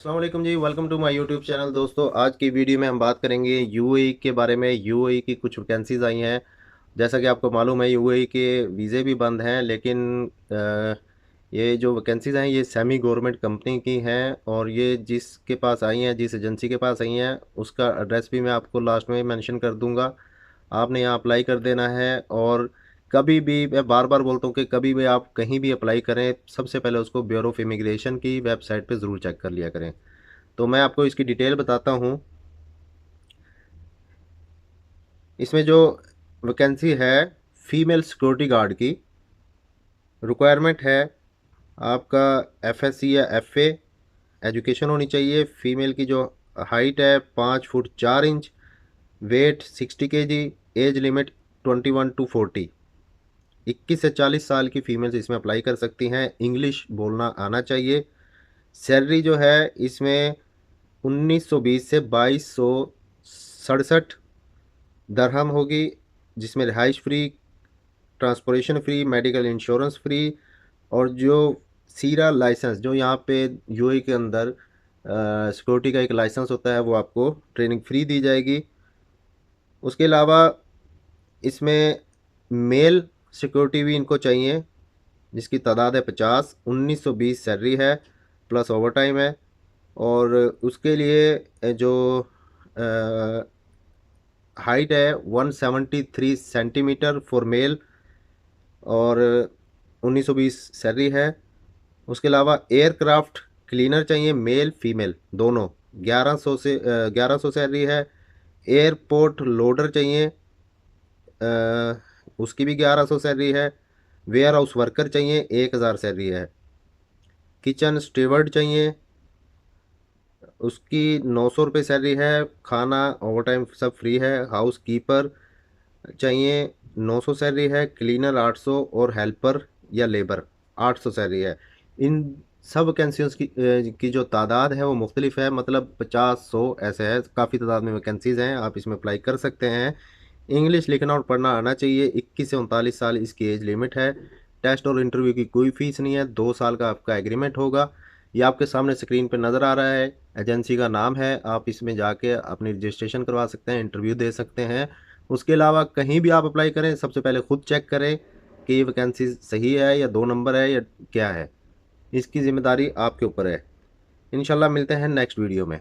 अस्सलाम वालेकुम जी, welcome to my YouTube channel. दोस्तों, आज की वीडियो में हम बात करेंगे यूएई के बारे में। यूएई की कुछ वैकेंसीज आई हैं। जैसा कि आपको मालूम है, यूएई के वीज़े भी बंद हैं, लेकिन ये जो वैकेंसीज हैं ये सेमी गवर्नमेंट कंपनी की हैं। और ये जिसके पास आई हैं, जिस एजेंसी के पास आई हैं, उसका एड्रेस भी मैं आपको लास्ट में मेंशन कर दूंगा। आपने यहाँ अप्लाई कर देना है। और कभी भी, मैं बार बार बोलता हूँ कि कभी भी आप कहीं भी अप्लाई करें, सबसे पहले उसको ब्यूरो ऑफ इमिग्रेशन की वेबसाइट पे ज़रूर चेक कर लिया करें। तो मैं आपको इसकी डिटेल बताता हूँ। इसमें जो वैकेंसी है, फीमेल सिक्योरिटी गार्ड की रिक्वायरमेंट है। आपका एफएससी या एफए एजुकेशन होनी चाहिए। फीमेल की जो हाइट है 5 foot 4 inch, weight 60 kg, age limit 21 to 40। 21 से 40 साल की फीमेल्स इसमें अप्लाई कर सकती हैं। इंग्लिश बोलना आना चाहिए। सैलरी जो है इसमें 1920 से 2267 दरहम होगी, जिसमें रिहाइश free, transportation free, medical insurance free. और जो सीरा लाइसेंस, जो यहाँ पे यूएई के अंदर सिक्योरिटी का एक लाइसेंस होता है, वो आपको ट्रेनिंग फ्री दी जाएगी। उसके अलावा इसमें मेल सिक्योरिटी भी इनको चाहिए, जिसकी तादाद है 50। 1920 सैलरी है, प्लस ओवर टाइम है। और उसके लिए जो हाइट है 173 सेंटीमीटर फॉर मेल, और 1920 सैलरी है। उसके अलावा एयरक्राफ्ट क्लीनर चाहिए, मेल फीमेल दोनों। 1100 से 1100 सैलरी है। एयरपोर्ट लोडर चाहिए, उसकी भी 1100 सैलरी है। वेयर हाउस वर्कर चाहिए, 1000 सैलरी है। किचन स्टीवर्ड चाहिए, उसकी 900 रुपये सैलरी है। खाना ओवर टाइम सब फ्री है। हाउस कीपर चाहिए, 900 सैलरी है। क्लीनर 800, और हेल्पर या लेबर 800 सैलरी है। इन सब वैकेंसीज की जो तादाद है वो मुख्तलिफ है, मतलब 50 100 ऐसे है। काफ़ी तादाद में वैकेंसीज़ हैं, आप इसमें अप्लाई कर सकते हैं। इंग्लिश लिखना और पढ़ना आना चाहिए। 21 से 39 साल इसकी एज लिमिट है। टेस्ट और इंटरव्यू की कोई फ़ीस नहीं है। 2 साल का आपका एग्रीमेंट होगा। ये आपके सामने स्क्रीन पर नज़र आ रहा है, एजेंसी का नाम है। आप इसमें जाके अपनी रजिस्ट्रेशन करवा सकते हैं, इंटरव्यू दे सकते हैं। उसके अलावा कहीं भी आप अप्लाई करें, सबसे पहले खुद चेक करें कि ये वैकेंसी सही है या 2 नंबर है या क्या है। इसकी ज़िम्मेदारी आपके ऊपर है। इंशाल्लाह मिलते हैं नेक्स्ट वीडियो में।